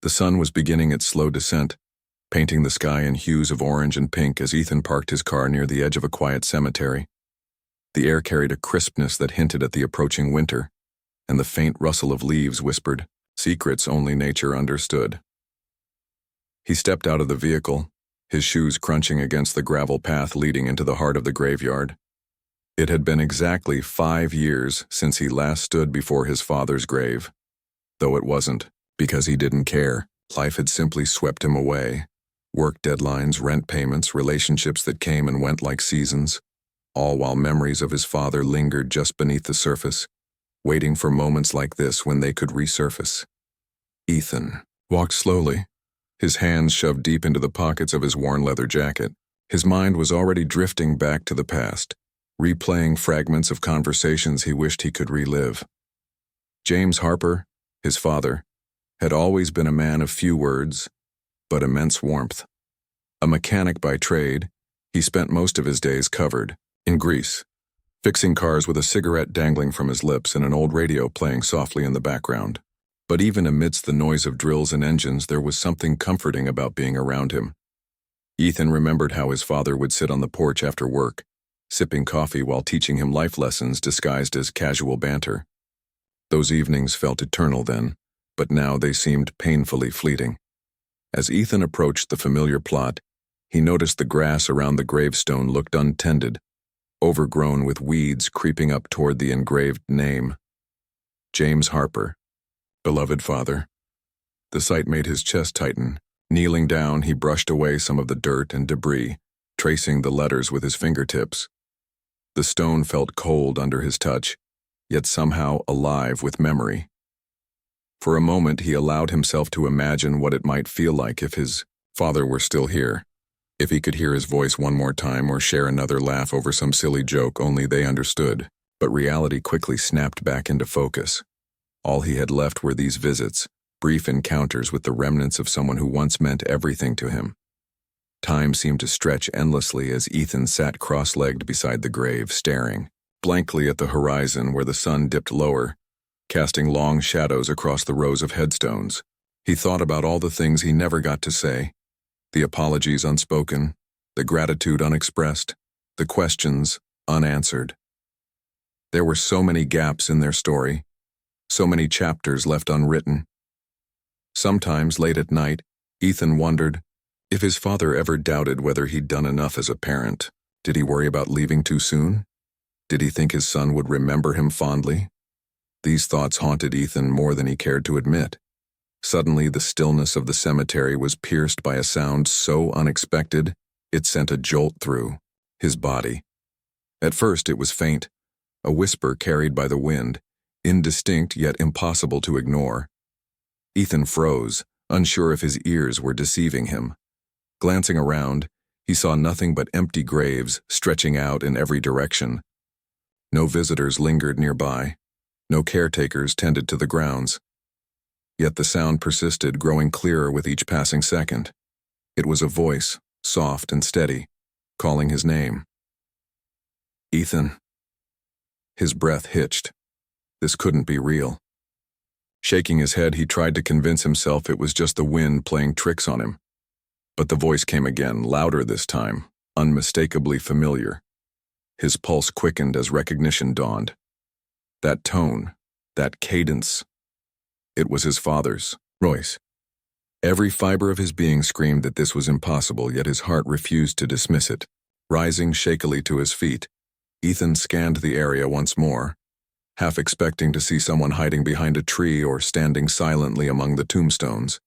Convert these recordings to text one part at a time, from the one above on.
The sun was beginning its slow descent, painting the sky in hues of orange and pink as Ethan parked his car near the edge of a quiet cemetery. The air carried a crispness that hinted at the approaching winter, and the faint rustle of leaves whispered secrets only nature understood. He stepped out of the vehicle, his shoes crunching against the gravel path leading into the heart of the graveyard. It had been exactly 5 years since he last stood before his father's grave. Though it wasn't, because he didn't care. Life had simply swept him away. Work deadlines, rent payments, relationships that came and went like seasons, all while memories of his father lingered just beneath the surface, waiting for moments like this when they could resurface. Ethan walked slowly, his hands shoved deep into the pockets of his worn leather jacket. His mind was already drifting back to the past, replaying fragments of conversations he wished he could relive. James Harper, his father, had always been a man of few words, but immense warmth. A mechanic by trade, he spent most of his days covered in grease, fixing cars with a cigarette dangling from his lips and an old radio playing softly in the background. But even amidst the noise of drills and engines, there was something comforting about being around him. Ethan remembered how his father would sit on the porch after work, sipping coffee while teaching him life lessons disguised as casual banter. Those evenings felt eternal then, but now they seemed painfully fleeting. As Ethan approached the familiar plot, he noticed the grass around the gravestone looked untended, overgrown with weeds creeping up toward the engraved name. James Harper, beloved father. The sight made his chest tighten. Kneeling down, he brushed away some of the dirt and debris, tracing the letters with his fingertips. The stone felt cold under his touch, yet somehow alive with memory. For a moment, he allowed himself to imagine what it might feel like if his father were still here, if he could hear his voice one more time or share another laugh over some silly joke only they understood. But reality quickly snapped back into focus. All he had left were these visits, brief encounters with the remnants of someone who once meant everything to him. Time seemed to stretch endlessly as Ethan sat cross-legged beside the grave, staring blankly at the horizon where the sun dipped lower, casting long shadows across the rows of headstones. He thought about all the things he never got to say, the apologies unspoken, the gratitude unexpressed, the questions unanswered. There were so many gaps in their story, so many chapters left unwritten. Sometimes, late at night, Ethan wondered if his father ever doubted whether he'd done enough as a parent. Did he worry about leaving too soon? Did he think his son would remember him fondly? These thoughts haunted Ethan more than he cared to admit. Suddenly, the stillness of the cemetery was pierced by a sound so unexpected, it sent a jolt through his body. At first, it was faint, a whisper carried by the wind, indistinct yet impossible to ignore. Ethan froze, unsure if his ears were deceiving him. Glancing around, he saw nothing but empty graves stretching out in every direction. No visitors lingered nearby. No caretakers tended to the grounds. Yet the sound persisted, growing clearer with each passing second. It was a voice, soft and steady, calling his name. Ethan. His breath hitched. This couldn't be real. Shaking his head, he tried to convince himself it was just the wind playing tricks on him. But the voice came again, louder this time, unmistakably familiar. His pulse quickened as recognition dawned. That tone, that cadence. It was his father's, Royce. Every fiber of his being screamed that this was impossible, yet his heart refused to dismiss it. Rising shakily to his feet, Ethan scanned the area once more, half expecting to see someone hiding behind a tree or standing silently among the tombstones.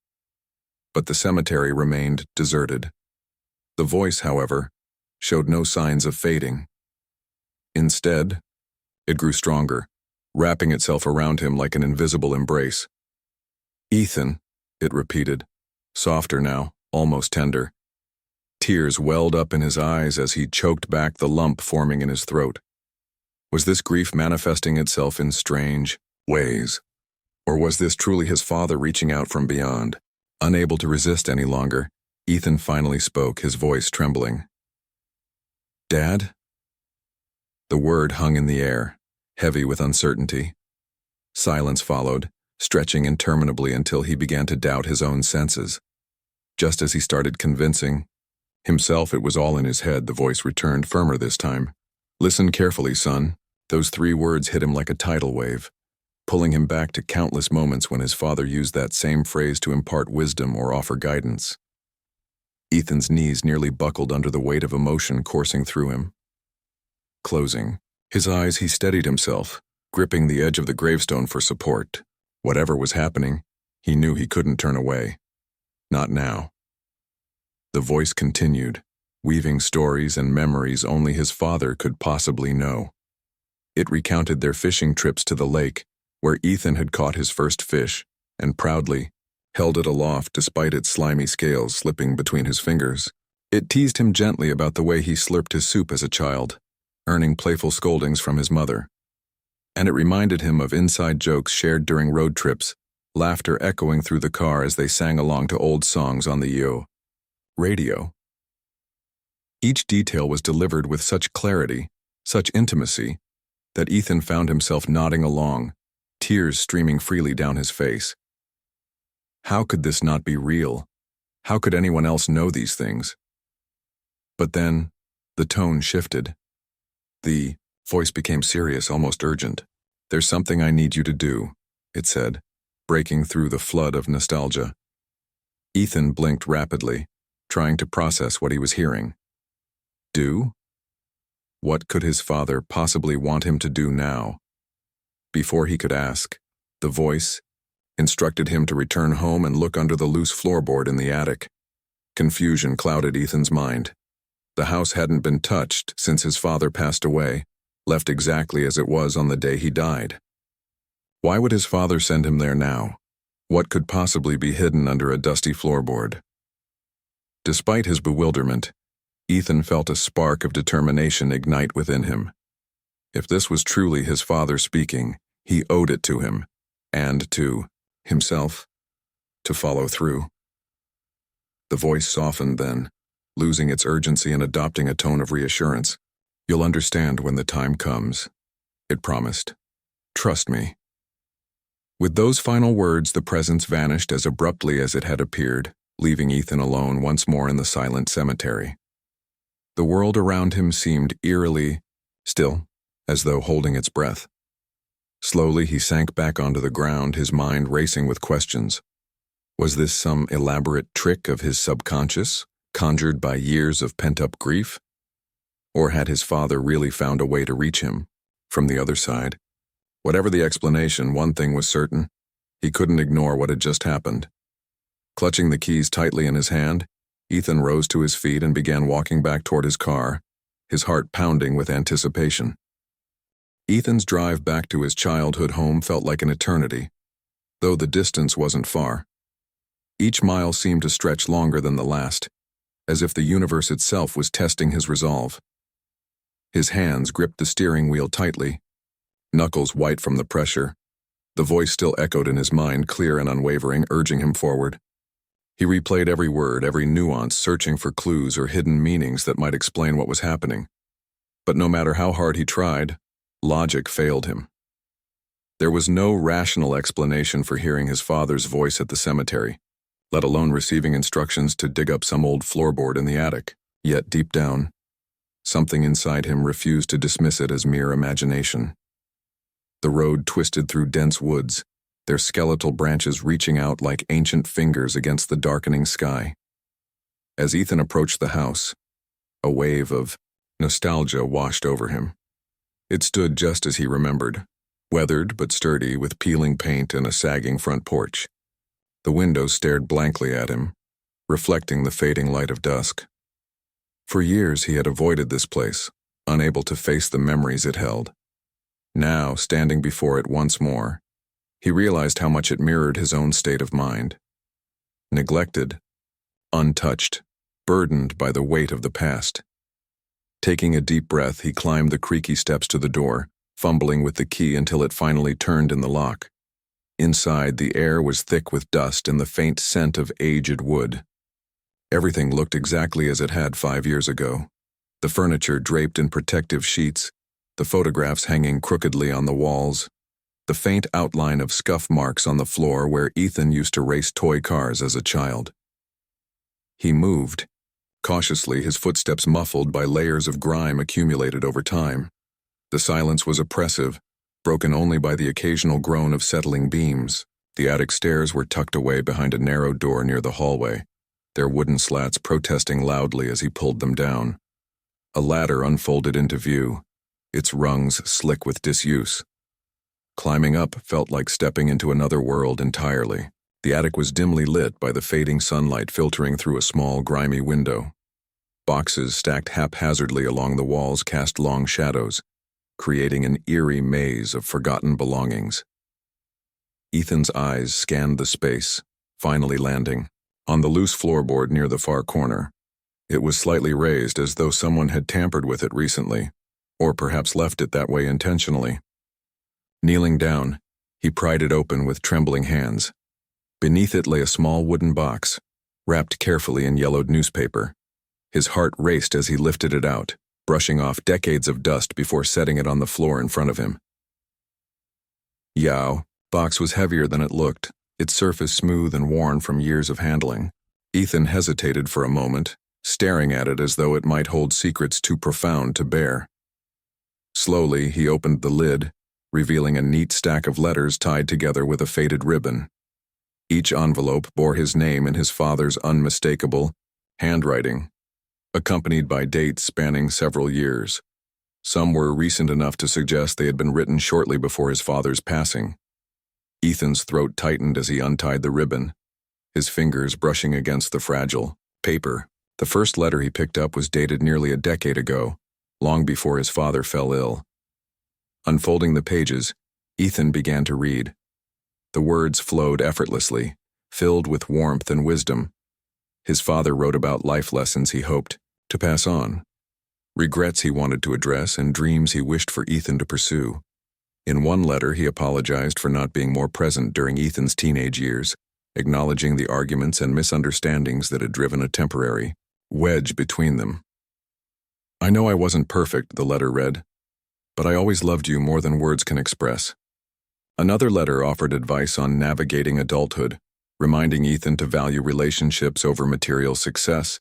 But the cemetery remained deserted. The voice, however, showed no signs of fading. Instead, it grew stronger, wrapping itself around him like an invisible embrace. Ethan, it repeated, softer now, almost tender. Tears welled up in his eyes as he choked back the lump forming in his throat. Was this grief manifesting itself in strange ways? Or was this truly his father reaching out from beyond? Unable to resist any longer, Ethan finally spoke, his voice trembling. Dad? The word hung in the air, heavy with uncertainty. Silence followed, stretching interminably until he began to doubt his own senses. Just as he started convincing himself it was all in his head, the voice returned, firmer this time. "Listen carefully, son." Those 3 words hit him like a tidal wave, pulling him back to countless moments when his father used that same phrase to impart wisdom or offer guidance. Ethan's knees nearly buckled under the weight of emotion coursing through him. Closing his eyes, he steadied himself, gripping the edge of the gravestone for support. Whatever was happening, he knew he couldn't turn away. Not now. The voice continued, weaving stories and memories only his father could possibly know. It recounted their fishing trips to the lake, where Ethan had caught his first fish, and proudly held it aloft despite its slimy scales slipping between his fingers. It teased him gently about the way he slurped his soup as a child, earning playful scoldings from his mother. And it reminded him of inside jokes shared during road trips, laughter echoing through the car as they sang along to old songs on the radio. Each detail was delivered with such clarity, such intimacy, that Ethan found himself nodding along, tears streaming freely down his face. How could this not be real? How could anyone else know these things? But then, the tone shifted. The voice became serious, almost urgent. "There's something I need you to do," it said, breaking through the flood of nostalgia. Ethan blinked rapidly, trying to process what he was hearing. Do? What could his father possibly want him to do now? Before he could ask, the voice instructed him to return home and look under the loose floorboard in the attic. Confusion clouded Ethan's mind. The house hadn't been touched since his father passed away, left exactly as it was on the day he died. Why would his father send him there now? What could possibly be hidden under a dusty floorboard? Despite his bewilderment, Ethan felt a spark of determination ignite within him. If this was truly his father speaking, he owed it to him, and to himself, to follow through. The voice softened then, losing its urgency and adopting a tone of reassurance. "You'll understand when the time comes," it promised. "Trust me." With those final words, the presence vanished as abruptly as it had appeared, leaving Ethan alone once more in the silent cemetery. The world around him seemed eerily still, as though holding its breath. Slowly he sank back onto the ground, his mind racing with questions. Was this some elaborate trick of his subconscious, conjured by years of pent-up grief? Or had his father really found a way to reach him from the other side? Whatever the explanation, one thing was certain: he couldn't ignore what had just happened. Clutching the keys tightly in his hand, Ethan rose to his feet and began walking back toward his car, his heart pounding with anticipation. Ethan's drive back to his childhood home felt like an eternity, though the distance wasn't far. Each mile seemed to stretch longer than the last, as if the universe itself was testing his resolve. His hands gripped the steering wheel tightly, knuckles white from the pressure. The voice still echoed in his mind, clear and unwavering, urging him forward. He replayed every word, every nuance, searching for clues or hidden meanings that might explain what was happening. But no matter how hard he tried, logic failed him. There was no rational explanation for hearing his father's voice at the cemetery, let alone receiving instructions to dig up some old floorboard in the attic. Yet deep down, something inside him refused to dismiss it as mere imagination. The road twisted through dense woods, their skeletal branches reaching out like ancient fingers against the darkening sky. As Ethan approached the house, a wave of nostalgia washed over him. It stood just as he remembered, weathered but sturdy, with peeling paint and a sagging front porch. The window stared blankly at him, reflecting the fading light of dusk. For years he had avoided this place, unable to face the memories it held. Now, standing before it once more, he realized how much it mirrored his own state of mind. Neglected, untouched, burdened by the weight of the past. Taking a deep breath, he climbed the creaky steps to the door, fumbling with the key until it finally turned in the lock. Inside, the air was thick with dust and the faint scent of aged wood. Everything looked exactly as it had 5 years ago. The furniture draped in protective sheets, the photographs hanging crookedly on the walls. the faint outline of scuff marks on the floor where Ethan used to race toy cars as a child. He moved, cautiously, his footsteps muffled by layers of grime accumulated over time. The silence was oppressive, broken only by the occasional groan of settling beams. The attic stairs were tucked away behind a narrow door near the hallway, their wooden slats protesting loudly as he pulled them down. A ladder unfolded into view, its rungs slick with disuse. Climbing up felt like stepping into another world entirely. The attic was dimly lit by the fading sunlight filtering through a small, grimy window. Boxes stacked haphazardly along the walls cast long shadows, creating an eerie maze of forgotten belongings. Ethan's eyes scanned the space, finally landing on the loose floorboard near the far corner. It was slightly raised as though someone had tampered with it recently, or perhaps left it that way intentionally. Kneeling down, he pried it open with trembling hands. Beneath it lay a small wooden box, wrapped carefully in yellowed newspaper. His heart raced as he lifted it out, brushing off decades of dust before setting it on the floor in front of him. Yow. Box was heavier than it looked, its surface smooth and worn from years of handling. Ethan hesitated for a moment, staring at it as though it might hold secrets too profound to bear. Slowly, he opened the lid, revealing a neat stack of letters tied together with a faded ribbon. Each envelope bore his name in his father's unmistakable handwriting, accompanied by dates spanning several years. Some were recent enough to suggest they had been written shortly before his father's passing. Ethan's throat tightened as he untied the ribbon, his fingers brushing against the fragile paper. The first letter he picked up was dated nearly a decade ago, long before his father fell ill. Unfolding the pages, Ethan began to read. The words flowed effortlessly, filled with warmth and wisdom. His father wrote about life lessons he hoped to pass on, regrets he wanted to address, and dreams he wished for Ethan to pursue. In one letter, he apologized for not being more present during Ethan's teenage years, acknowledging the arguments and misunderstandings that had driven a temporary wedge between them. "I know I wasn't perfect," the letter read, "but I always loved you more than words can express." Another letter offered advice on navigating adulthood, reminding Ethan to value relationships over material success,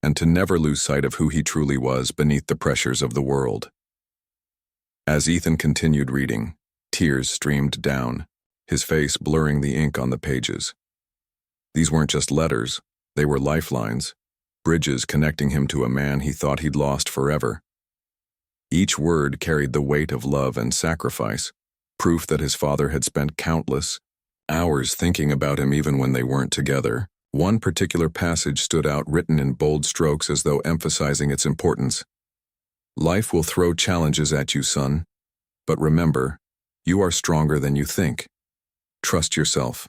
and to never lose sight of who he truly was beneath the pressures of the world. As Ethan continued reading, tears streamed down, his face blurring the ink on the pages. These weren't just letters, they were lifelines, bridges connecting him to a man he thought he'd lost forever. Each word carried the weight of love and sacrifice, proof that his father had spent countless hours thinking about him even when they weren't together. One particular passage stood out, written in bold strokes as though emphasizing its importance. "Life will throw challenges at you, son, but remember, you are stronger than you think. Trust yourself.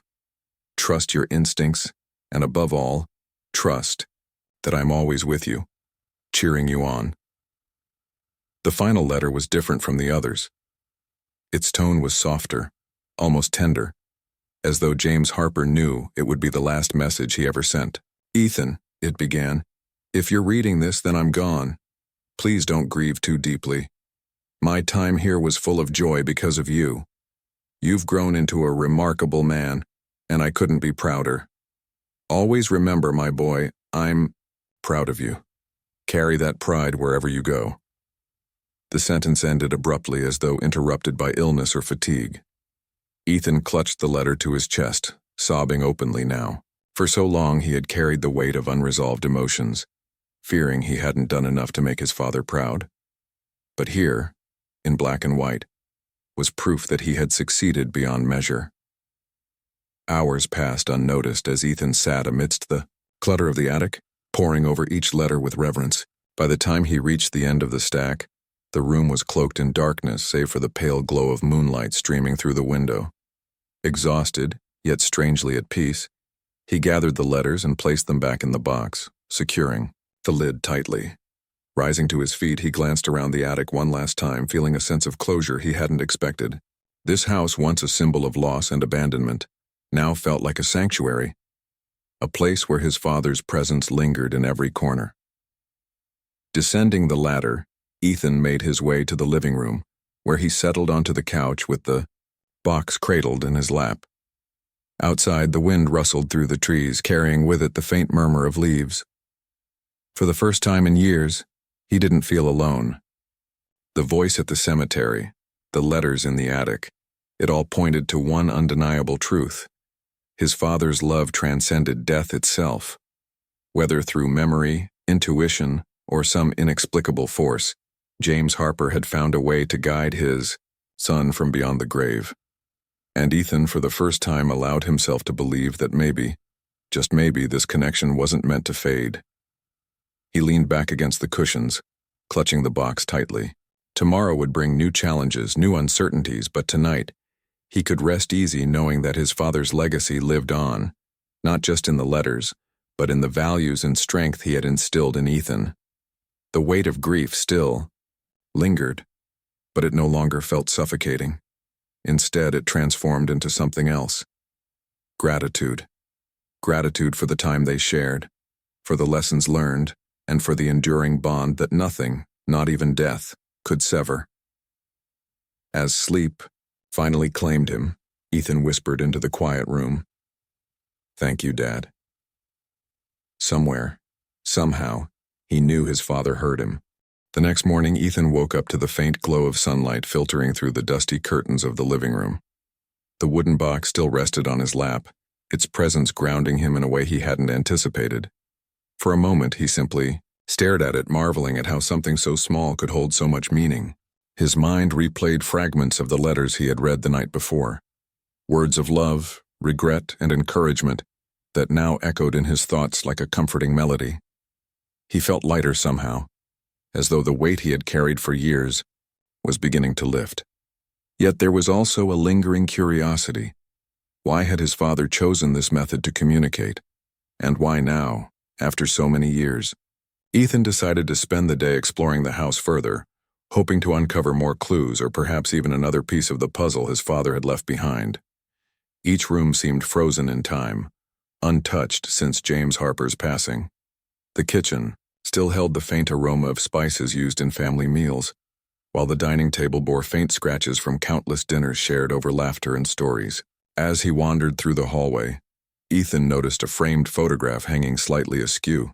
Trust your instincts, and above all, trust that I'm always with you, cheering you on." The final letter was different from the others. Its tone was softer, almost tender, as though James Harper knew it would be the last message he ever sent. "Ethan," it began, "if you're reading this, then I'm gone. Please don't grieve too deeply. My time here was full of joy because of you. You've grown into a remarkable man, and I couldn't be prouder. Always remember, my boy, I'm proud of you. Carry that pride wherever you go." The sentence ended abruptly, as though interrupted by illness or fatigue. Ethan clutched the letter to his chest, sobbing openly now. For so long he had carried the weight of unresolved emotions, fearing he hadn't done enough to make his father proud. But here, in black and white, was proof that he had succeeded beyond measure. Hours passed unnoticed as Ethan sat amidst the clutter of the attic, poring over each letter with reverence. By the time he reached the end of the stack, the room was cloaked in darkness save for the pale glow of moonlight streaming through the window. Exhausted, yet strangely at peace, he gathered the letters and placed them back in the box, securing the lid tightly. Rising to his feet, he glanced around the attic one last time, feeling a sense of closure he hadn't expected. This house, once a symbol of loss and abandonment, now felt like a sanctuary, a place where his father's presence lingered in every corner. Descending the ladder, Ethan made his way to the living room, where he settled onto the couch with the box cradled in his lap. Outside, the wind rustled through the trees, carrying with it the faint murmur of leaves. For the first time in years, he didn't feel alone. The voice at the cemetery, the letters in the attic, it all pointed to one undeniable truth. His father's love transcended death itself. Whether through memory, intuition, or some inexplicable force, James Harper had found a way to guide his son from beyond the grave. And Ethan, for the first time, allowed himself to believe that maybe, just maybe, this connection wasn't meant to fade. He leaned back against the cushions, clutching the box tightly. Tomorrow would bring new challenges, new uncertainties, but tonight, he could rest easy knowing that his father's legacy lived on, not just in the letters, but in the values and strength he had instilled in Ethan. The weight of grief still lingered, but it no longer felt suffocating. Instead, it transformed into something else. Gratitude. Gratitude for the time they shared, for the lessons learned, and for the enduring bond that nothing, not even death, could sever. As sleep finally claimed him, Ethan whispered into the quiet room, "Thank you, Dad." Somewhere, somehow, he knew his father heard him. The next morning, Ethan woke up to the faint glow of sunlight filtering through the dusty curtains of the living room. The wooden box still rested on his lap, its presence grounding him in a way he hadn't anticipated. For a moment, he simply stared at it, marveling at how something so small could hold so much meaning. His mind replayed fragments of the letters he had read the night before, words of love, regret, and encouragement that now echoed in his thoughts like a comforting melody. He felt lighter somehow, as though the weight he had carried for years was beginning to lift. Yet there was also a lingering curiosity. Why had his father chosen this method to communicate? And why now, after so many years? Ethan decided to spend the day exploring the house further, hoping to uncover more clues or perhaps even another piece of the puzzle his father had left behind. Each room seemed frozen in time, untouched since James Harper's passing. The kitchen still held the faint aroma of spices used in family meals, while the dining table bore faint scratches from countless dinners shared over laughter and stories. As he wandered through the hallway, Ethan noticed a framed photograph hanging slightly askew.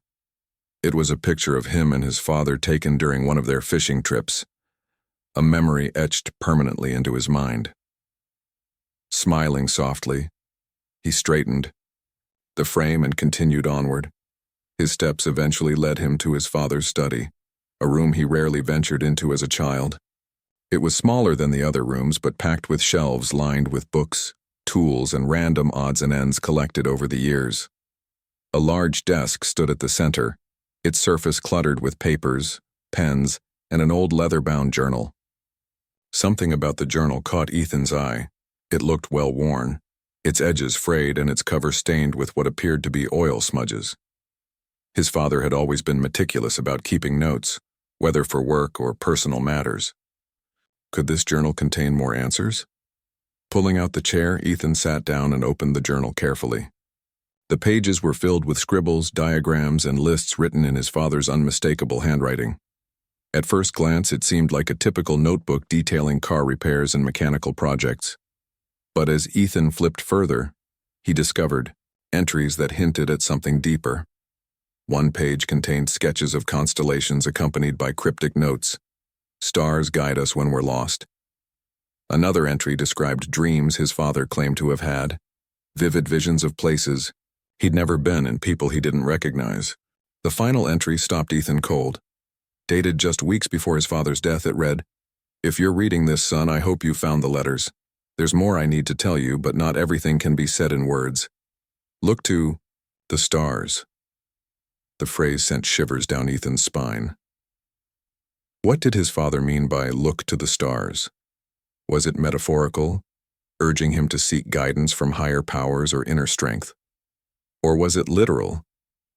It was a picture of him and his father taken during one of their fishing trips, a memory etched permanently into his mind. Smiling softly, he straightened the frame and continued onward. His steps eventually led him to his father's study, a room he rarely ventured into as a child. It was smaller than the other rooms, but packed with shelves lined with books, tools, and random odds and ends collected over the years. A large desk stood at the center, its surface cluttered with papers, pens, and an old leather-bound journal. Something about the journal caught Ethan's eye. It looked well worn, its edges frayed and its cover stained with what appeared to be oil smudges. His father had always been meticulous about keeping notes, whether for work or personal matters. Could this journal contain more answers? Pulling out the chair, Ethan sat down and opened the journal carefully. The pages were filled with scribbles, diagrams, and lists written in his father's unmistakable handwriting. At first glance, it seemed like a typical notebook detailing car repairs and mechanical projects. But as Ethan flipped further, he discovered entries that hinted at something deeper. One page contained sketches of constellations accompanied by cryptic notes. "Stars guide us when we're lost." Another entry described dreams his father claimed to have had, vivid visions of places he'd never been and people he didn't recognize. The final entry stopped Ethan cold. Dated just weeks before his father's death, it read, "If you're reading this, son, I hope you found the letters. There's more I need to tell you, but not everything can be said in words. Look to the stars." The phrase sent shivers down Ethan's spine. What did his father mean by "look to the stars"? Was it metaphorical, urging him to seek guidance from higher powers or inner strength? Or was it literal,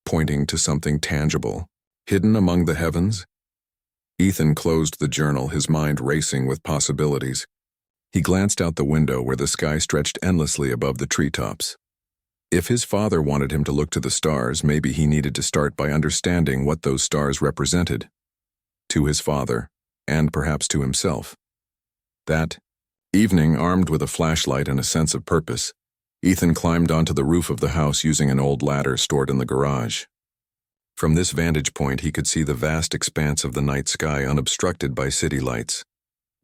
pointing to something tangible, hidden among the heavens? Ethan closed the journal, his mind racing with possibilities. He glanced out the window where the sky stretched endlessly above the treetops. If his father wanted him to look to the stars, maybe he needed to start by understanding what those stars represented. To his father, and perhaps to himself. That, Evening, armed with a flashlight and a sense of purpose, Ethan climbed onto the roof of the house using an old ladder stored in the garage. From this vantage point, he could see the vast expanse of the night sky unobstructed by city lights.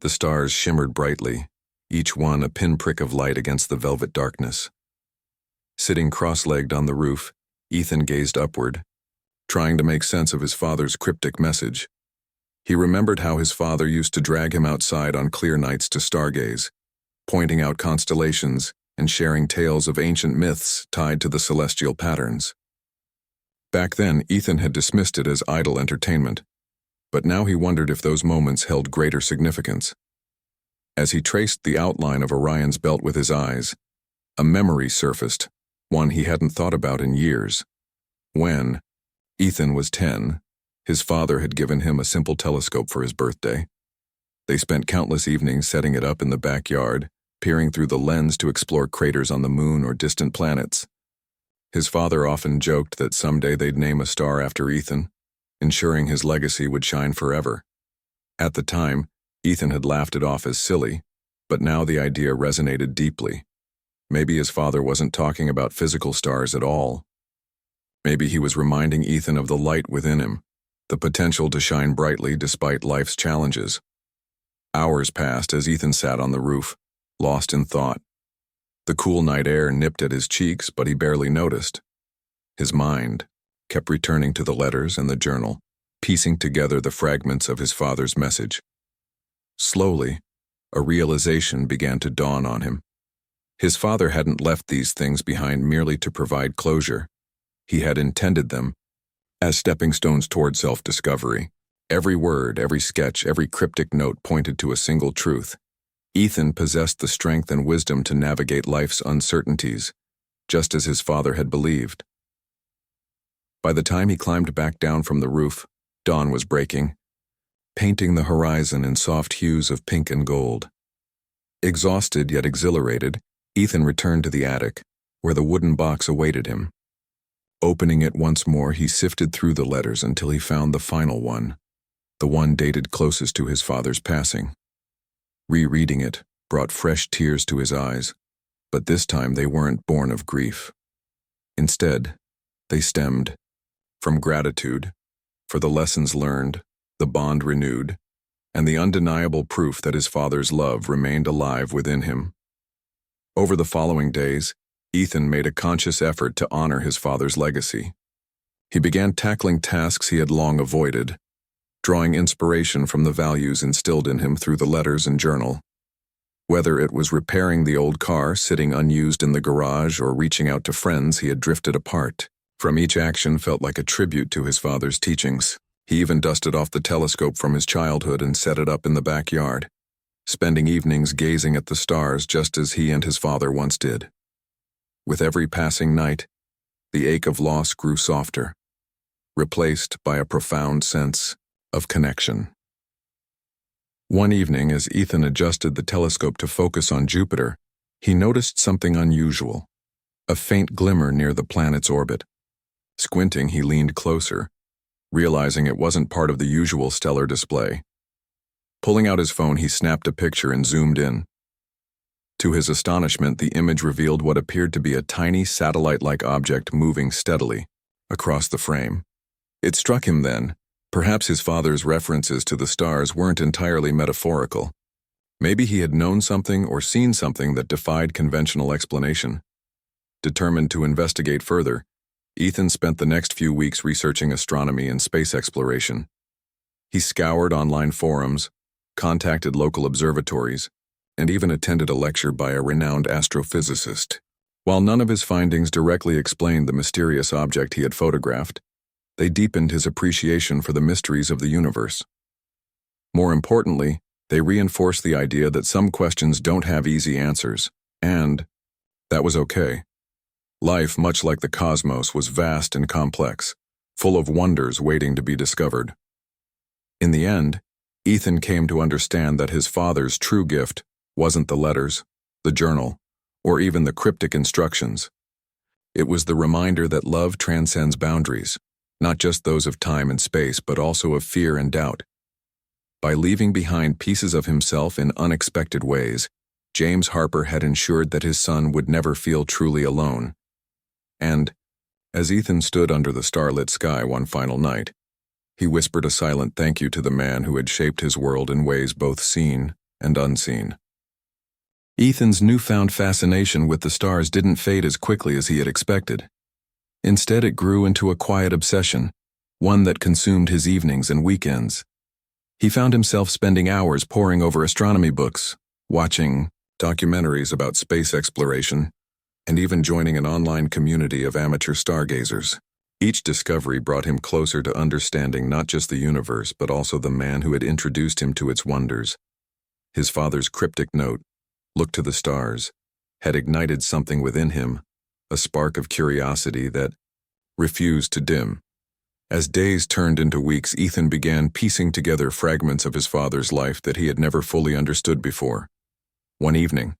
The stars shimmered brightly, each one a pinprick of light against the velvet darkness. Sitting cross-legged on the roof, Ethan gazed upward, trying to make sense of his father's cryptic message. He remembered how his father used to drag him outside on clear nights to stargaze, pointing out constellations and sharing tales of ancient myths tied to the celestial patterns. Back then, Ethan had dismissed it as idle entertainment, but now he wondered if those moments held greater significance. As he traced the outline of Orion's belt with his eyes, a memory surfaced, one he hadn't thought about in years. When Ethan was 10, his father had given him a simple telescope for his birthday. They spent countless evenings setting it up in the backyard, peering through the lens to explore craters on the moon or distant planets. His father often joked that someday they'd name a star after Ethan, ensuring his legacy would shine forever. At the time, Ethan had laughed it off as silly, but now the idea resonated deeply. Maybe his father wasn't talking about physical stars at all. Maybe he was reminding Ethan of the light within him, the potential to shine brightly despite life's challenges. Hours passed as Ethan sat on the roof, lost in thought. The cool night air nipped at his cheeks, but he barely noticed. His mind kept returning to the letters and the journal, piecing together the fragments of his father's message. Slowly, a realization began to dawn on him. His father hadn't left these things behind merely to provide closure. He had intended them as stepping stones toward self-discovery. Every word, every sketch, every cryptic note pointed to a single truth. Ethan possessed the strength and wisdom to navigate life's uncertainties, just as his father had believed. By the time he climbed back down from the roof, dawn was breaking, painting the horizon in soft hues of pink and gold. Exhausted yet exhilarated, Ethan returned to the attic, where the wooden box awaited him. Opening it once more, he sifted through the letters until he found the final one, the one dated closest to his father's passing. Rereading it brought fresh tears to his eyes, but this time they weren't born of grief. Instead, they stemmed from gratitude for the lessons learned, the bond renewed, and the undeniable proof that his father's love remained alive within him. Over the following days, Ethan made a conscious effort to honor his father's legacy. He began tackling tasks he had long avoided, drawing inspiration from the values instilled in him through the letters and journal. Whether it was repairing the old car sitting unused in the garage or reaching out to friends he had drifted apart, from each action felt like a tribute to his father's teachings. He even dusted off the telescope from his childhood and set it up in the backyard, spending evenings gazing at the stars just as he and his father once did. With every passing night, the ache of loss grew softer, replaced by a profound sense of connection. One evening, as Ethan adjusted the telescope to focus on Jupiter, he noticed something unusual, a faint glimmer near the planet's orbit. Squinting, he leaned closer, realizing it wasn't part of the usual stellar display. Pulling out his phone, he snapped a picture and zoomed in. To his astonishment, the image revealed what appeared to be a tiny satellite-like object moving steadily across the frame. It struck him then, perhaps his father's references to the stars weren't entirely metaphorical. Maybe he had known something or seen something that defied conventional explanation. Determined to investigate further, Ethan spent the next few weeks researching astronomy and space exploration. He scoured online forums, contacted local observatories, and even attended a lecture by a renowned astrophysicist. While none of his findings directly explained the mysterious object he had photographed, they deepened his appreciation for the mysteries of the universe. More importantly, they reinforced the idea that some questions don't have easy answers, and that was okay. Life, much like the cosmos, was vast and complex, full of wonders waiting to be discovered. In the end, Ethan came to understand that his father's true gift wasn't the letters, the journal, or even the cryptic instructions. It was the reminder that love transcends boundaries, not just those of time and space, but also of fear and doubt. By leaving behind pieces of himself in unexpected ways, James Harper had ensured that his son would never feel truly alone. And, as Ethan stood under the starlit sky one final night, he whispered a silent thank you to the man who had shaped his world in ways both seen and unseen. Ethan's newfound fascination with the stars didn't fade as quickly as he had expected. Instead, it grew into a quiet obsession, one that consumed his evenings and weekends. He found himself spending hours poring over astronomy books, watching documentaries about space exploration, and even joining an online community of amateur stargazers. Each discovery brought him closer to understanding not just the universe but also the man who had introduced him to its wonders. His father's cryptic note, "Look to the stars," had ignited something within him, a spark of curiosity that refused to dim. As days turned into weeks, Ethan began piecing together fragments of his father's life that he had never fully understood before. One evening,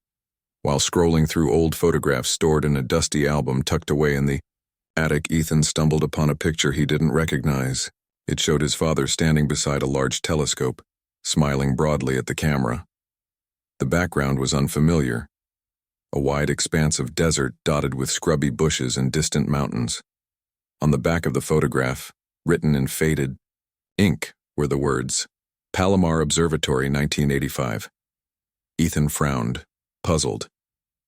while scrolling through old photographs stored in a dusty album tucked away in the attic, Ethan stumbled upon a picture he didn't recognize. It showed his father standing beside a large telescope, smiling broadly at the camera. The background was unfamiliar, a wide expanse of desert dotted with scrubby bushes and distant mountains. On the back of the photograph, written in faded ink, were the words, "Palomar Observatory, 1985. Ethan frowned, puzzled.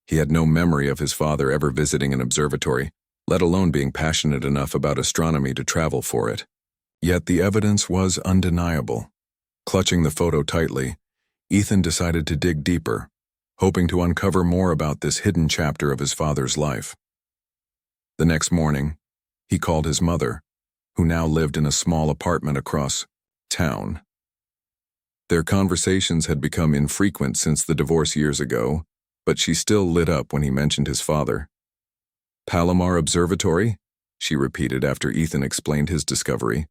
He had no memory of his father ever visiting an observatory, let alone being passionate enough about astronomy to travel for it. Yet the evidence was undeniable. Clutching the photo tightly, Ethan decided to dig deeper, hoping to uncover more about this hidden chapter of his father's life. The next morning, he called his mother, who now lived in a small apartment across town. Their conversations had become infrequent since the divorce years ago, but she still lit up when he mentioned his father. "Palomar Observatory?" she repeated after Ethan explained his discovery.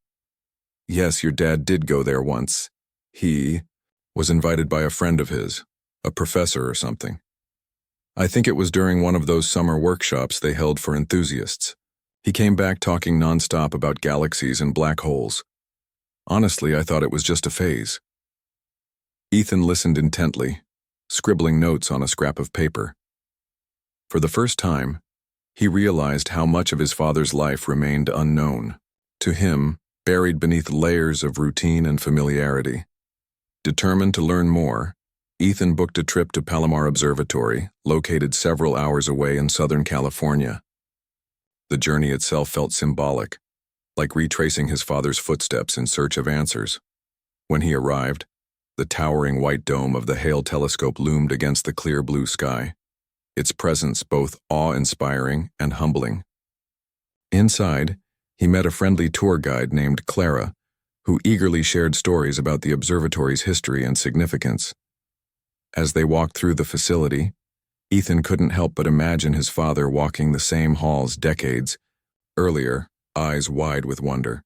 "Yes, your dad did go there once. He was invited by a friend of his, a professor or something. I think it was during one of those summer workshops they held for enthusiasts. He came back talking nonstop about galaxies and black holes. Honestly, I thought it was just a phase." Ethan listened intently, scribbling notes on a scrap of paper. For the first time, he realized how much of his father's life remained unknown, to him, buried beneath layers of routine and familiarity. Determined to learn more, Ethan booked a trip to Palomar Observatory, located several hours away in Southern California. The journey itself felt symbolic, like retracing his father's footsteps in search of answers. When he arrived, the towering white dome of the Hale telescope loomed against the clear blue sky, its presence both awe-inspiring and humbling. Inside, he met a friendly tour guide named Clara, who eagerly shared stories about the observatory's history and significance. As they walked through the facility, Ethan couldn't help but imagine his father walking the same halls decades earlier, eyes wide with wonder.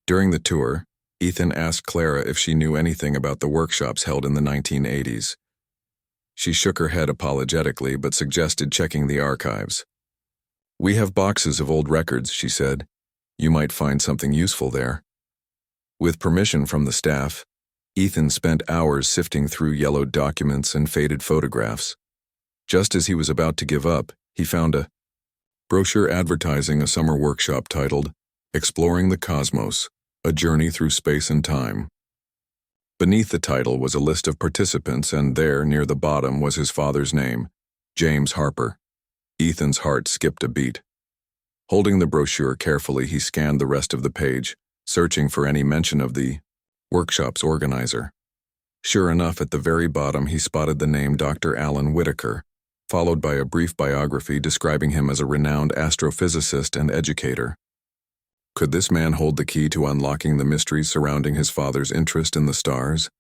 During the tour, Ethan asked Clara if she knew anything about the workshops held in the 1980s. She shook her head apologetically but suggested checking the archives. "We have boxes of old records," she said. "You might find something useful there." With permission from the staff, Ethan spent hours sifting through yellowed documents and faded photographs. Just as he was about to give up, he found a brochure advertising a summer workshop titled "Exploring the Cosmos, A Journey Through Space and Time." Beneath the title was a list of participants, and there, near the bottom, was his father's name, James Harper. Ethan's heart skipped a beat. Holding the brochure carefully, he scanned the rest of the page, searching for any mention of the workshop's organizer. Sure enough, at the very bottom he spotted the name Dr. Alan Whitaker, followed by a brief biography describing him as a renowned astrophysicist and educator. Could this man hold the key to unlocking the mysteries surrounding his father's interest in the stars?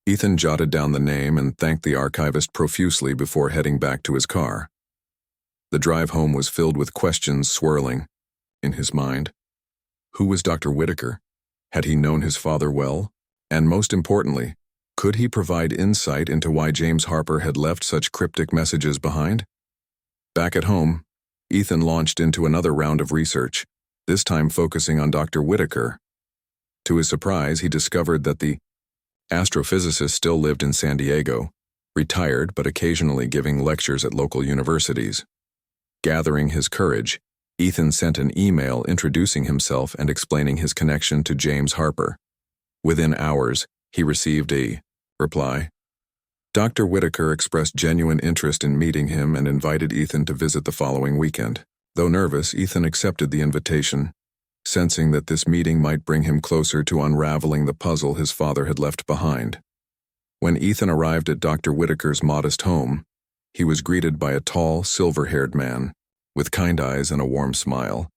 Ethan jotted down the name and thanked the archivist profusely before heading back to his car. The drive home was filled with questions swirling in his mind. Who was Dr. Whitaker? Had he known his father well? And most importantly, could he provide insight into why James Harper had left such cryptic messages behind? Back at home, Ethan launched into another round of research, this time focusing on Dr. Whitaker. To his surprise, he discovered that the astrophysicist still lived in San Diego, retired but occasionally giving lectures at local universities. Gathering his courage, Ethan sent an email introducing himself and explaining his connection to James Harper. Within hours, he received a reply. Dr. Whitaker expressed genuine interest in meeting him and invited Ethan to visit the following weekend. Though nervous, Ethan accepted the invitation, sensing that this meeting might bring him closer to unraveling the puzzle his father had left behind. When Ethan arrived at Dr. Whitaker's modest home, he was greeted by a tall, silver-haired man with kind eyes and a warm smile.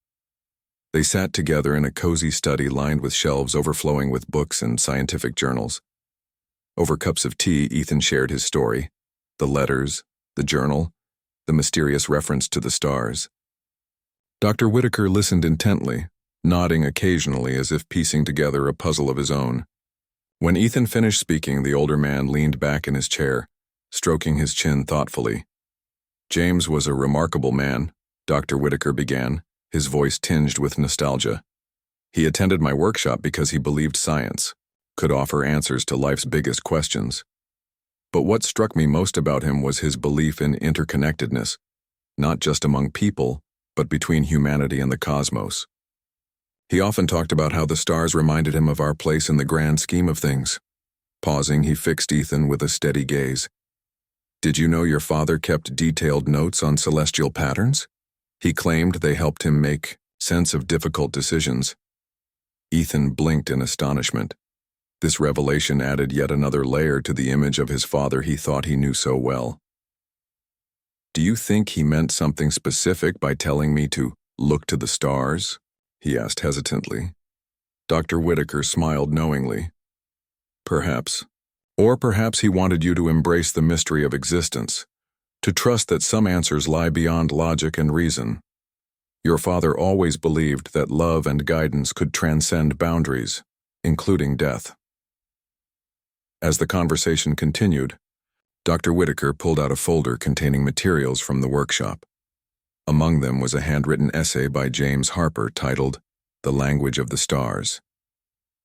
They sat together in a cozy study lined with shelves overflowing with books and scientific journals. Over cups of tea, Ethan shared his story, the letters, the journal, the mysterious reference to the stars. Dr. Whitaker listened intently, nodding occasionally as if piecing together a puzzle of his own. When Ethan finished speaking, the older man leaned back in his chair, stroking his chin thoughtfully. James was a remarkable man, Dr. Whitaker began, his voice tinged with nostalgia. He attended my workshop because he believed science could offer answers to life's biggest questions. But what struck me most about him was his belief in interconnectedness, not just among people, but between humanity and the cosmos. He often talked about how the stars reminded him of our place in the grand scheme of things. Pausing, he fixed Ethan with a steady gaze. Did you know your father kept detailed notes on celestial patterns? He claimed they helped him make sense of difficult decisions. Ethan blinked in astonishment. This revelation added yet another layer to the image of his father he thought he knew so well. Do you think he meant something specific by telling me to look to the stars? He asked hesitantly. Dr. Whitaker smiled knowingly. Perhaps. Or perhaps he wanted you to embrace the mystery of existence, to trust that some answers lie beyond logic and reason. Your father always believed that love and guidance could transcend boundaries, including death. As the conversation continued, Dr. Whitaker pulled out a folder containing materials from the workshop. Among them was a handwritten essay by James Harper titled The Language of the Stars.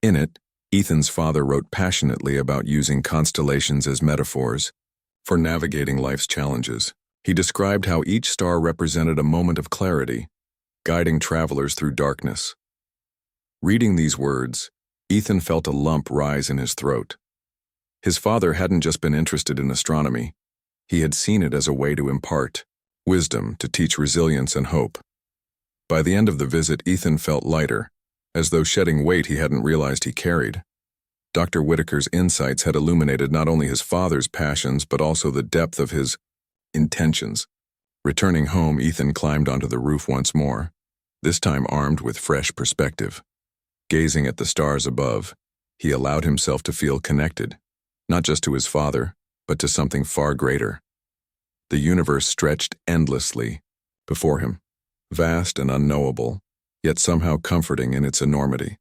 In it, Ethan's father wrote passionately about using constellations as metaphors for navigating life's challenges. He described how each star represented a moment of clarity, guiding travelers through darkness. Reading these words, Ethan felt a lump rise in his throat. His father hadn't just been interested in astronomy. He had seen it as a way to impart wisdom, to teach resilience and hope. By the end of the visit, Ethan felt lighter, as though shedding weight he hadn't realized he carried. Dr. Whitaker's insights had illuminated not only his father's passions, but also the depth of his intentions. Returning home, Ethan climbed onto the roof once more, this time armed with fresh perspective. Gazing at the stars above, he allowed himself to feel connected, not just to his father, but to something far greater. The universe stretched endlessly before him, vast and unknowable, yet somehow comforting in its enormity.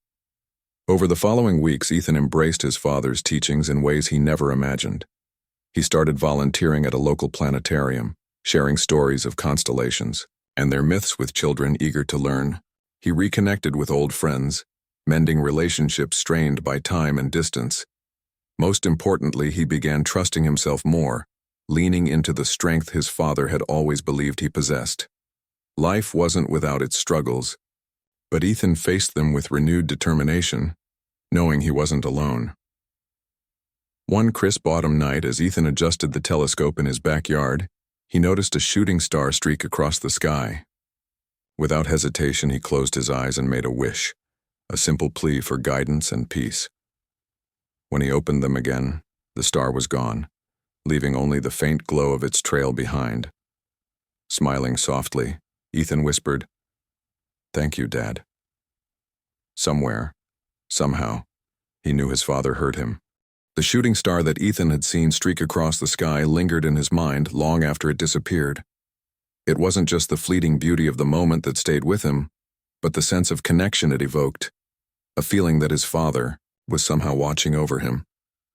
Over the following weeks, Ethan embraced his father's teachings in ways he never imagined. He started volunteering at a local planetarium, sharing stories of constellations and their myths with children eager to learn. He reconnected with old friends, mending relationships strained by time and distance. Most importantly, he began trusting himself more, leaning into the strength his father had always believed he possessed. Life wasn't without its struggles, but Ethan faced them with renewed determination, knowing he wasn't alone. One crisp autumn night, as Ethan adjusted the telescope in his backyard, he noticed a shooting star streak across the sky. Without hesitation, he closed his eyes and made a wish, a simple plea for guidance and peace. When he opened them again, the star was gone, leaving only the faint glow of its trail behind. Smiling softly, Ethan whispered, "Thank you, Dad." Somewhere, somehow, he knew his father heard him. The shooting star that Ethan had seen streak across the sky lingered in his mind long after it disappeared. It wasn't just the fleeting beauty of the moment that stayed with him, but the sense of connection it evoked, a feeling that his father was somehow watching over him,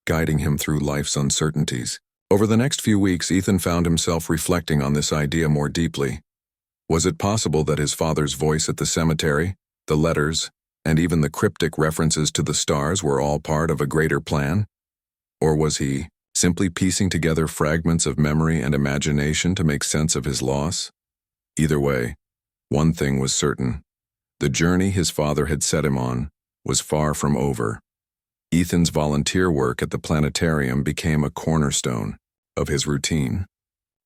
guiding him through life's uncertainties. Over the next few weeks, Ethan found himself reflecting on this idea more deeply. Was it possible that his father's voice at the cemetery, the letters, and even the cryptic references to the stars were all part of a greater plan? Or was he simply piecing together fragments of memory and imagination to make sense of his loss? Either way, one thing was certain. The journey his father had set him on was far from over. Ethan's volunteer work at the planetarium became a cornerstone of his routine.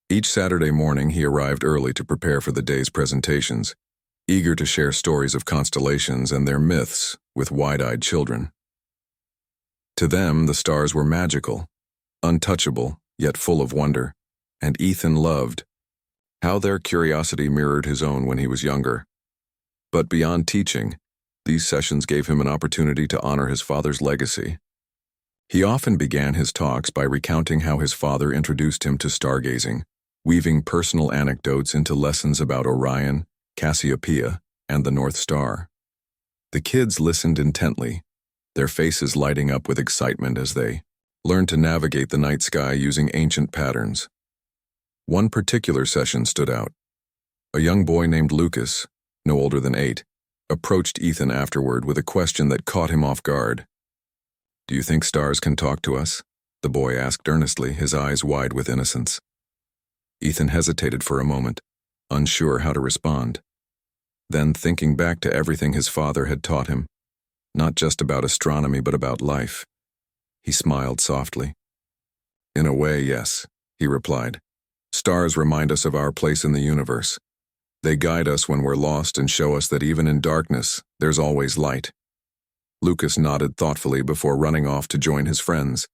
Each Saturday morning he arrived early to prepare for the day's presentations, eager to share stories of constellations and their myths with wide-eyed children. To them, the stars were magical, untouchable, yet full of wonder, and Ethan loved how their curiosity mirrored his own when he was younger. But beyond teaching, these sessions gave him an opportunity to honor his father's legacy. He often began his talks by recounting how his father introduced him to stargazing, weaving personal anecdotes into lessons about Orion, Cassiopeia, and the North Star. The kids listened intently, their faces lighting up with excitement as they learned to navigate the night sky using ancient patterns. One particular session stood out. A young boy named Lucas, no older than 8, approached Ethan afterward with a question that caught him off guard. "Do you think stars can talk to us?" the boy asked earnestly, his eyes wide with innocence. Ethan hesitated for a moment, unsure how to respond. Then, thinking back to everything his father had taught him, not just about astronomy but about life, he smiled softly. "In a way, yes," he replied. "Stars remind us of our place in the universe. They guide us when we're lost and show us that even in darkness, there's always light." Lucas nodded thoughtfully before running off to join his friends,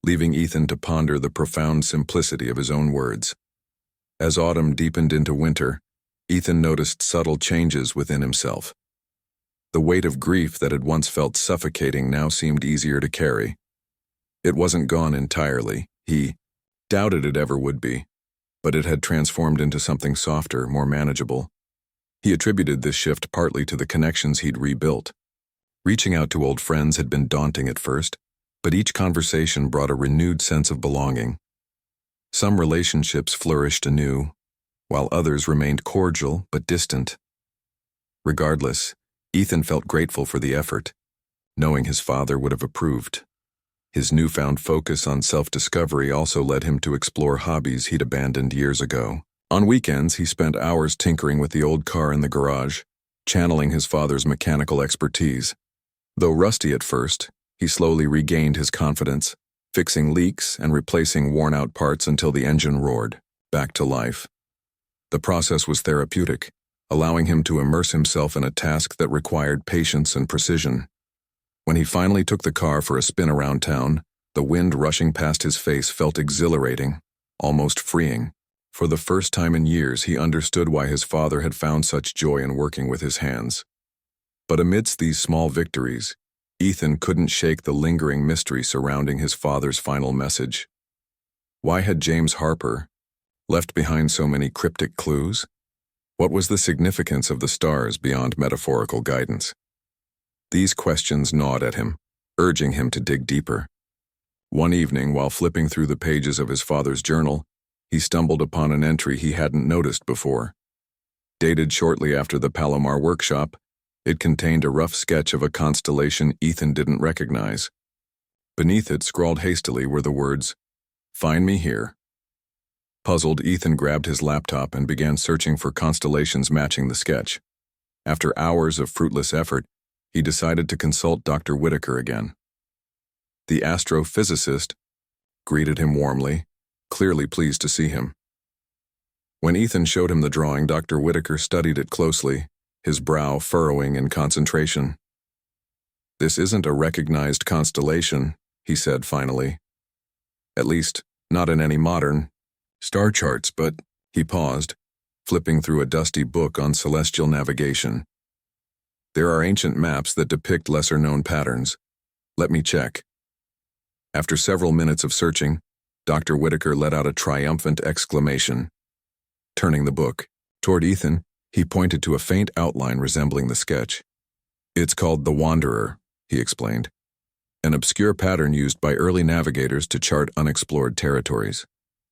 leaving Ethan to ponder the profound simplicity of his own words. As autumn deepened into winter, Ethan noticed subtle changes within himself. The weight of grief that had once felt suffocating now seemed easier to carry. It wasn't gone entirely. He doubted it ever would be, but it had transformed into something softer, more manageable. He attributed this shift partly to the connections he'd rebuilt. Reaching out to old friends had been daunting at first, but each conversation brought a renewed sense of belonging. Some relationships flourished anew, while others remained cordial but distant. Regardless, Ethan felt grateful for the effort, knowing his father would have approved. His newfound focus on self-discovery also led him to explore hobbies he'd abandoned years ago. On weekends, he spent hours tinkering with the old car in the garage, channeling his father's mechanical expertise. Though rusty at first, he slowly regained his confidence, fixing leaks and replacing worn-out parts until the engine roared back to life. The process was therapeutic, allowing him to immerse himself in a task that required patience and precision. When he finally took the car for a spin around town, the wind rushing past his face felt exhilarating, almost freeing. For the first time in years, he understood why his father had found such joy in working with his hands. But amidst these small victories, Ethan couldn't shake the lingering mystery surrounding his father's final message. Why had James Harper left behind so many cryptic clues? What was the significance of the stars beyond metaphorical guidance? These questions gnawed at him, urging him to dig deeper. One evening, while flipping through the pages of his father's journal, he stumbled upon an entry he hadn't noticed before. Dated shortly after the Palomar workshop, it contained a rough sketch of a constellation Ethan didn't recognize. Beneath it, scrawled hastily, were the words, "Find me here." Puzzled, Ethan grabbed his laptop and began searching for constellations matching the sketch. After hours of fruitless effort, he decided to consult Dr. Whitaker again. The astrophysicist greeted him warmly, clearly pleased to see him. When Ethan showed him the drawing, Dr. Whitaker studied it closely, his brow furrowing in concentration. "This isn't a recognized constellation," he said finally. "At least, not in any modern star charts, but—" He paused, flipping through a dusty book on celestial navigation. "There are ancient maps that depict lesser-known patterns. Let me check." After several minutes of searching, Dr. Whitaker let out a triumphant exclamation. Turning the book toward Ethan, he pointed to a faint outline resembling the sketch. "It's called the Wanderer," he explained, "an obscure pattern used by early navigators to chart unexplored territories.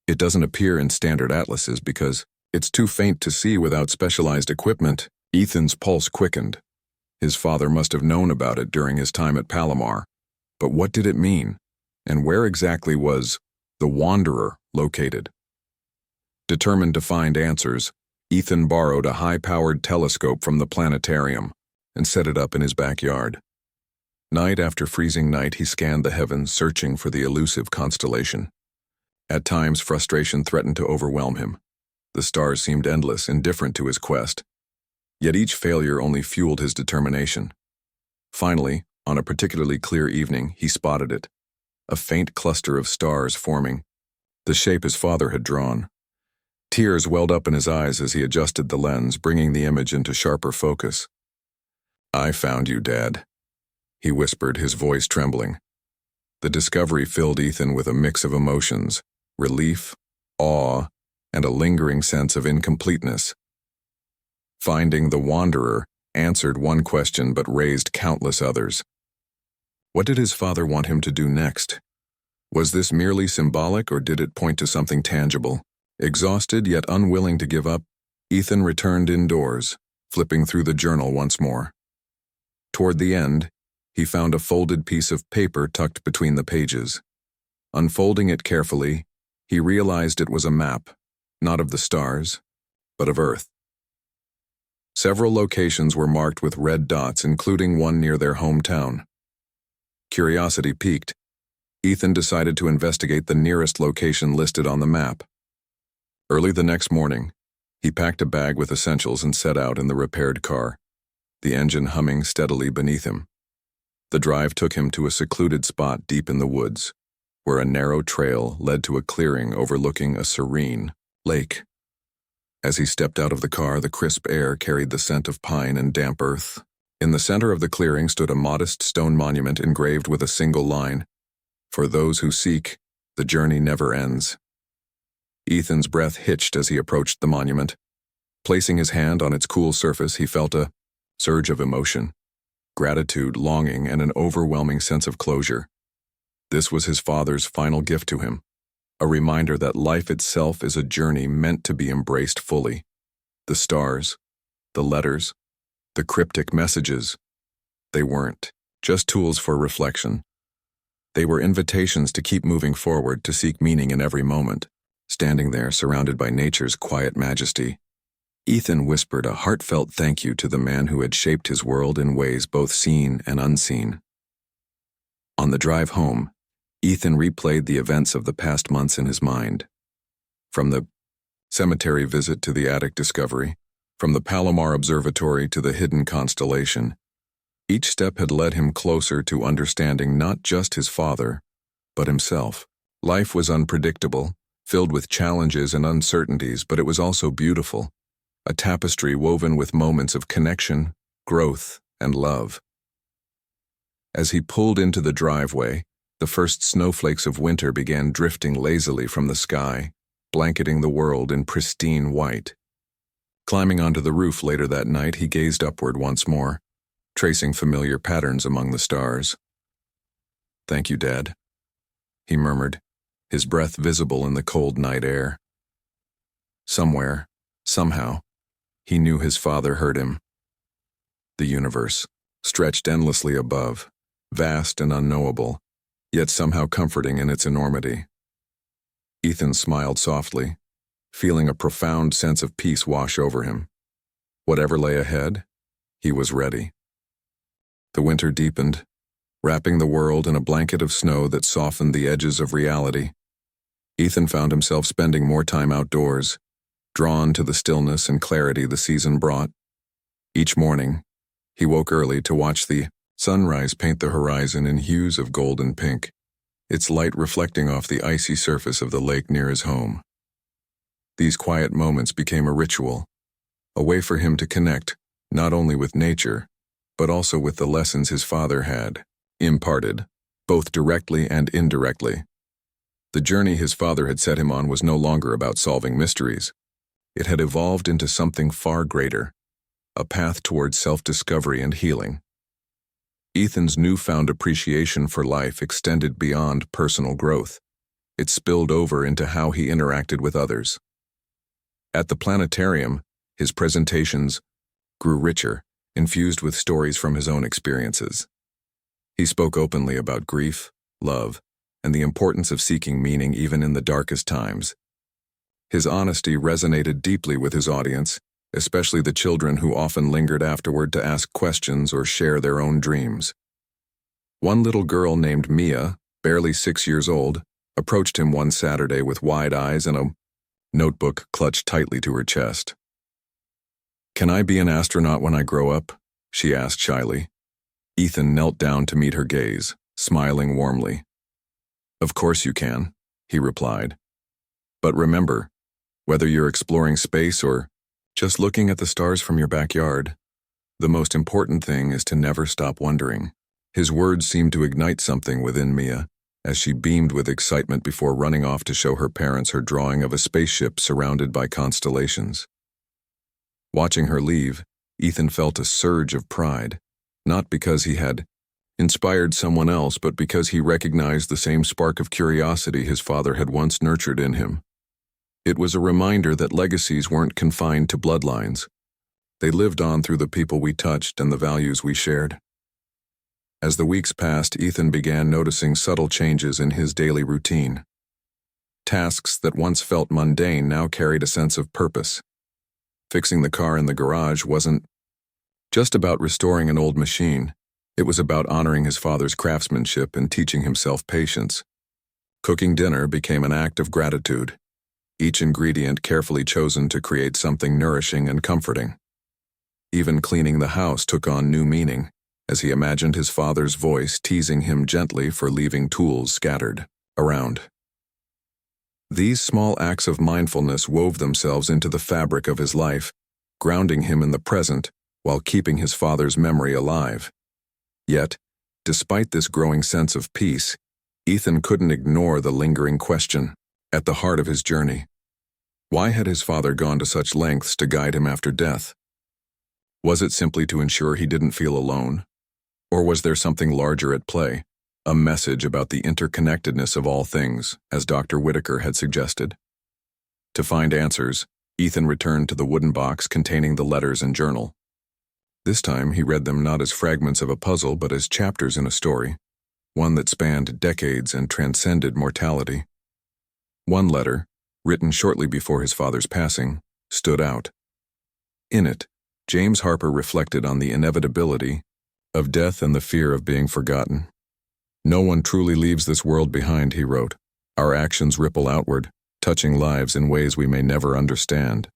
It doesn't appear in standard atlases because it's too faint to see without specialized equipment." Ethan's pulse quickened. His father must have known about it during his time at Palomar. But what did it mean? And where exactly was The Wanderer located. Determined to find answers, Ethan borrowed a high-powered telescope from the planetarium and set it up in his backyard. Night after freezing night, he scanned the heavens, searching for the elusive constellation. At times, frustration threatened to overwhelm him. The stars seemed endless, indifferent to his quest. Yet each failure only fueled his determination. Finally, on a particularly clear evening, he spotted it. A faint cluster of stars forming, the shape his father had drawn. Tears welled up in his eyes as he adjusted the lens, bringing the image into sharper focus. "I found you, Dad," he whispered, his voice trembling. The discovery filled Ethan with a mix of emotions, relief, awe, and a lingering sense of incompleteness. Finding the Wanderer answered one question but raised countless others. What did his father want him to do next? Was this merely symbolic, or did it point to something tangible? Exhausted yet unwilling to give up, Ethan returned indoors, flipping through the journal once more. Toward the end, he found a folded piece of paper tucked between the pages. Unfolding it carefully, he realized it was a map, not of the stars, but of Earth. Several locations were marked with red dots, including one near their hometown. Curiosity piqued, Ethan decided to investigate the nearest location listed on the map. Early the next morning, he packed a bag with essentials and set out in the repaired car, the engine humming steadily beneath him. The drive took him to a secluded spot deep in the woods, where a narrow trail led to a clearing overlooking a serene lake. As he stepped out of the car, the crisp air carried the scent of pine and damp earth. In the center of the clearing stood a modest stone monument engraved with a single line, "For those who seek, the journey never ends." Ethan's breath hitched as he approached the monument. Placing his hand on its cool surface, he felt a surge of emotion, gratitude, longing, and an overwhelming sense of closure. This was his father's final gift to him, a reminder that life itself is a journey meant to be embraced fully. The stars, the letters, the cryptic messages, they weren't just tools for reflection. They were invitations to keep moving forward, to seek meaning in every moment. Standing there, surrounded by nature's quiet majesty, Ethan whispered a heartfelt thank you to the man who had shaped his world in ways both seen and unseen. On the drive home, Ethan replayed the events of the past months in his mind. From the cemetery visit to the attic discovery, from the Palomar Observatory to the hidden constellation, each step had led him closer to understanding not just his father, but himself. Life was unpredictable, filled with challenges and uncertainties, but it was also beautiful, a tapestry woven with moments of connection, growth, and love. As he pulled into the driveway, the first snowflakes of winter began drifting lazily from the sky, blanketing the world in pristine white. Climbing onto the roof later that night, he gazed upward once more, tracing familiar patterns among the stars. "Thank you, Dad," he murmured, his breath visible in the cold night air. Somewhere, somehow, he knew his father heard him. The universe, stretched endlessly above, vast and unknowable, yet somehow comforting in its enormity. Ethan smiled softly, feeling a profound sense of peace wash over him. Whatever lay ahead, he was ready. The winter deepened, wrapping the world in a blanket of snow that softened the edges of reality. Ethan found himself spending more time outdoors, drawn to the stillness and clarity the season brought. Each morning, he woke early to watch the sunrise paint the horizon in hues of gold and pink, its light reflecting off the icy surface of the lake near his home. These quiet moments became a ritual, a way for him to connect not only with nature, but also with the lessons his father had imparted, both directly and indirectly. The journey his father had set him on was no longer about solving mysteries. It had evolved into something far greater, a path towards self-discovery and healing. Ethan's newfound appreciation for life extended beyond personal growth. It spilled over into how he interacted with others. At the planetarium, his presentations grew richer, infused with stories from his own experiences. He spoke openly about grief, love, and the importance of seeking meaning even in the darkest times. His honesty resonated deeply with his audience, especially the children who often lingered afterward to ask questions or share their own dreams. One little girl named Mia, barely 6 years old, approached him one Saturday with wide eyes and a notebook clutched tightly to her chest. "Can I be an astronaut when I grow up?" she asked shyly. Ethan knelt down to meet her gaze, smiling warmly. "Of course you can," he replied. "But remember, whether you're exploring space or just looking at the stars from your backyard, the most important thing is to never stop wondering." His words seemed to ignite something within Mia, as she beamed with excitement before running off to show her parents her drawing of a spaceship surrounded by constellations. Watching her leave, Ethan felt a surge of pride, not because he had inspired someone else, but because he recognized the same spark of curiosity his father had once nurtured in him. It was a reminder that legacies weren't confined to bloodlines. They lived on through the people we touched and the values we shared. As the weeks passed, Ethan began noticing subtle changes in his daily routine. Tasks that once felt mundane now carried a sense of purpose. Fixing the car in the garage wasn't just about restoring an old machine. It was about honoring his father's craftsmanship and teaching himself patience. Cooking dinner became an act of gratitude, each ingredient carefully chosen to create something nourishing and comforting. Even cleaning the house took on new meaning, as he imagined his father's voice teasing him gently for leaving tools scattered around. These small acts of mindfulness wove themselves into the fabric of his life, grounding him in the present while keeping his father's memory alive. Yet, despite this growing sense of peace, Ethan couldn't ignore the lingering question at the heart of his journey. Why had his father gone to such lengths to guide him after death? Was it simply to ensure he didn't feel alone? Or was there something larger at play, a message about the interconnectedness of all things, as Dr. Whitaker had suggested? To find answers, Ethan returned to the wooden box containing the letters and journal. This time he read them not as fragments of a puzzle but as chapters in a story, one that spanned decades and transcended mortality. One letter, written shortly before his father's passing, stood out. In it, James Harper reflected on the inevitability of death and the fear of being forgotten. "No one truly leaves this world behind," he wrote. "Our actions ripple outward, touching lives in ways we may never understand.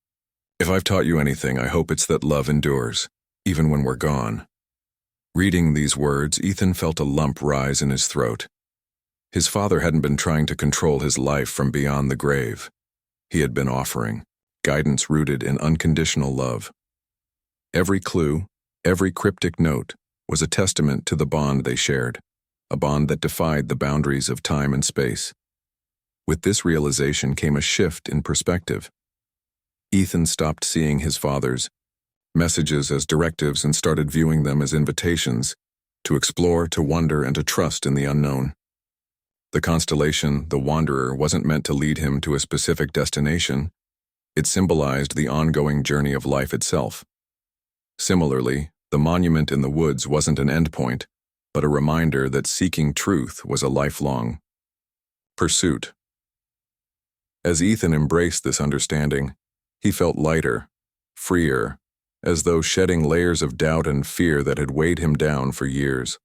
If I've taught you anything, I hope it's that love endures, even when we're gone." Reading these words, Ethan felt a lump rise in his throat. His father hadn't been trying to control his life from beyond the grave. He had been offering guidance rooted in unconditional love. Every clue, every cryptic note, was a testament to the bond they shared, a bond that defied the boundaries of time and space. With this realization came a shift in perspective. Ethan stopped seeing his father's messages as directives and started viewing them as invitations to explore, to wonder, and to trust in the unknown. The constellation, the Wanderer, wasn't meant to lead him to a specific destination. It symbolized the ongoing journey of life itself. Similarly, the monument in the woods wasn't an endpoint, but a reminder that seeking truth was a lifelong pursuit. As Ethan embraced this understanding, he felt lighter, freer, as though shedding layers of doubt and fear that had weighed him down for years.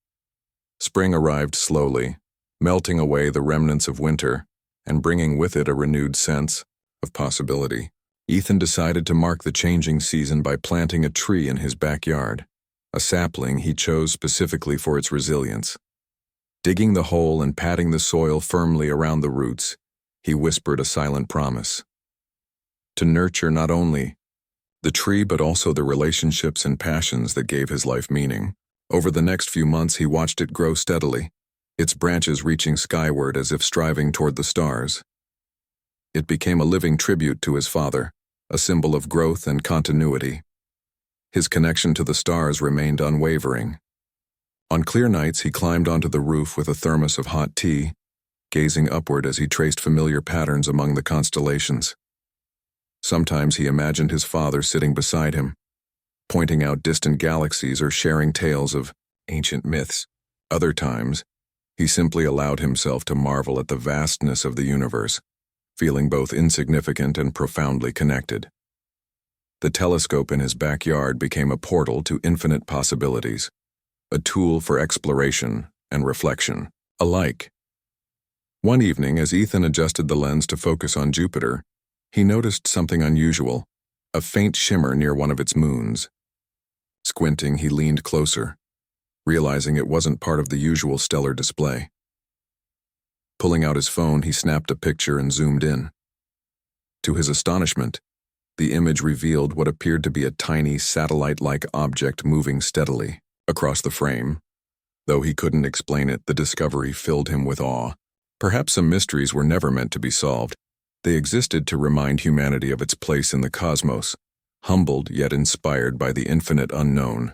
Spring arrived slowly, melting away the remnants of winter and bringing with it a renewed sense of possibility. Ethan decided to mark the changing season by planting a tree in his backyard, a sapling he chose specifically for its resilience. Digging the hole and patting the soil firmly around the roots, he whispered a silent promise to nurture not only the tree but also the relationships and passions that gave his life meaning. Over the next few months he watched it grow steadily, its branches reaching skyward as if striving toward the stars. It became a living tribute to his father, a symbol of growth and continuity. His connection to the stars remained unwavering. On clear nights he climbed onto the roof with a thermos of hot tea, gazing upward as he traced familiar patterns among the constellations. Sometimes he imagined his father sitting beside him, pointing out distant galaxies or sharing tales of ancient myths. Other times, He simply allowed himself to marvel at the vastness of the universe, feeling both insignificant and profoundly connected. The telescope in his backyard became a portal to infinite possibilities, a tool for exploration and reflection alike. One evening, as Ethan adjusted the lens to focus on Jupiter, he noticed something unusual, a faint shimmer near one of its moons. Squinting, he leaned closer, realizing it wasn't part of the usual stellar display. Pulling out his phone, he snapped a picture and zoomed in. To his astonishment, the image revealed what appeared to be a tiny satellite-like object moving steadily across the frame. Though he couldn't explain it, the discovery filled him with awe. Perhaps some mysteries were never meant to be solved. They existed to remind humanity of its place in the cosmos, humbled yet inspired by the infinite unknown.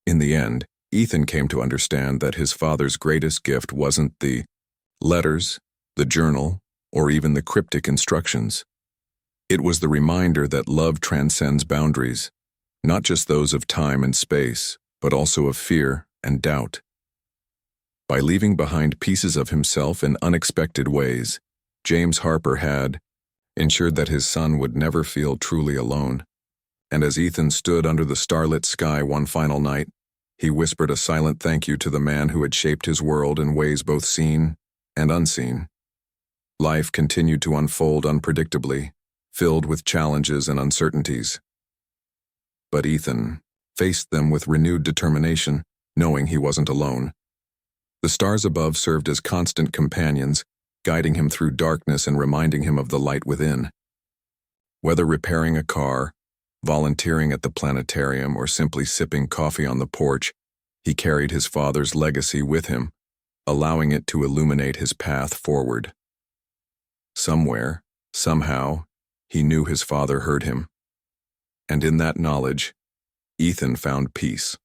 In the end, Ethan came to understand that his father's greatest gift wasn't the letters, the journal, or even the cryptic instructions. It was the reminder that love transcends boundaries, not just those of time and space, but also of fear and doubt. By leaving behind pieces of himself in unexpected ways, James Harper had ensured that his son would never feel truly alone. And as Ethan stood under the starlit sky one final night, he whispered a silent thank you to the man who had shaped his world in ways both seen and unseen. Life continued to unfold unpredictably, filled with challenges and uncertainties. But Ethan faced them with renewed determination, knowing he wasn't alone. The stars above served as constant companions, guiding him through darkness and reminding him of the light within. Whether repairing a car, volunteering at the planetarium, or simply sipping coffee on the porch, he carried his father's legacy with him, allowing it to illuminate his path forward. Somewhere, somehow, he knew his father heard him. And in that knowledge, Ethan found peace.